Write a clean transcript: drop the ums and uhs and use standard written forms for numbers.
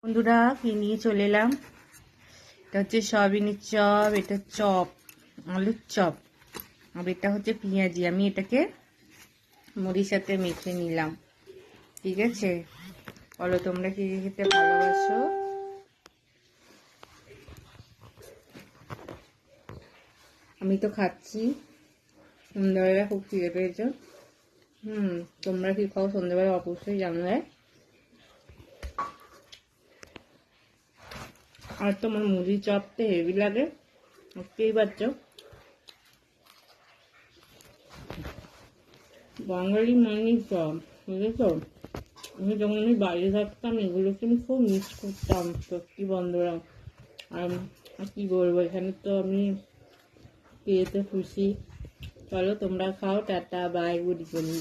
বন্ধুরা কি নিয়ে চলে এলাম। এটা হচ্ছে সয়াবিনের চপ, এটা চপ আলুর চপ, আর এটা হচ্ছে পেঁয়াজি। আমি এটাকে মুড়ির সাথে মেখে নিলাম। ঠিক আছে, বলো তোমরা কি খেতে ভালোবাসো। আমি তো খাচ্ছি। সন্ধ্যাবেলা খুব খিদে পেয়েছো। তোমরা কি খাও সন্ধ্যাবেলা অবশ্যই জানলে। আর তোমার মুড়ি চপটা হেভি লাগে, বুঝতেই পারছো। বাঙালি মানে চপ, বুঝেছো। আমি যখন বাইরে থাকতাম এগুলোকে আমি খুব মিস করতাম, সত্যি বন্ধুরা। আর কি বলবো, এখানে তো আমি পেয়েতে খুশি। চলো তোমরা খাও, টাটা বাই, গুড ইভিনিং।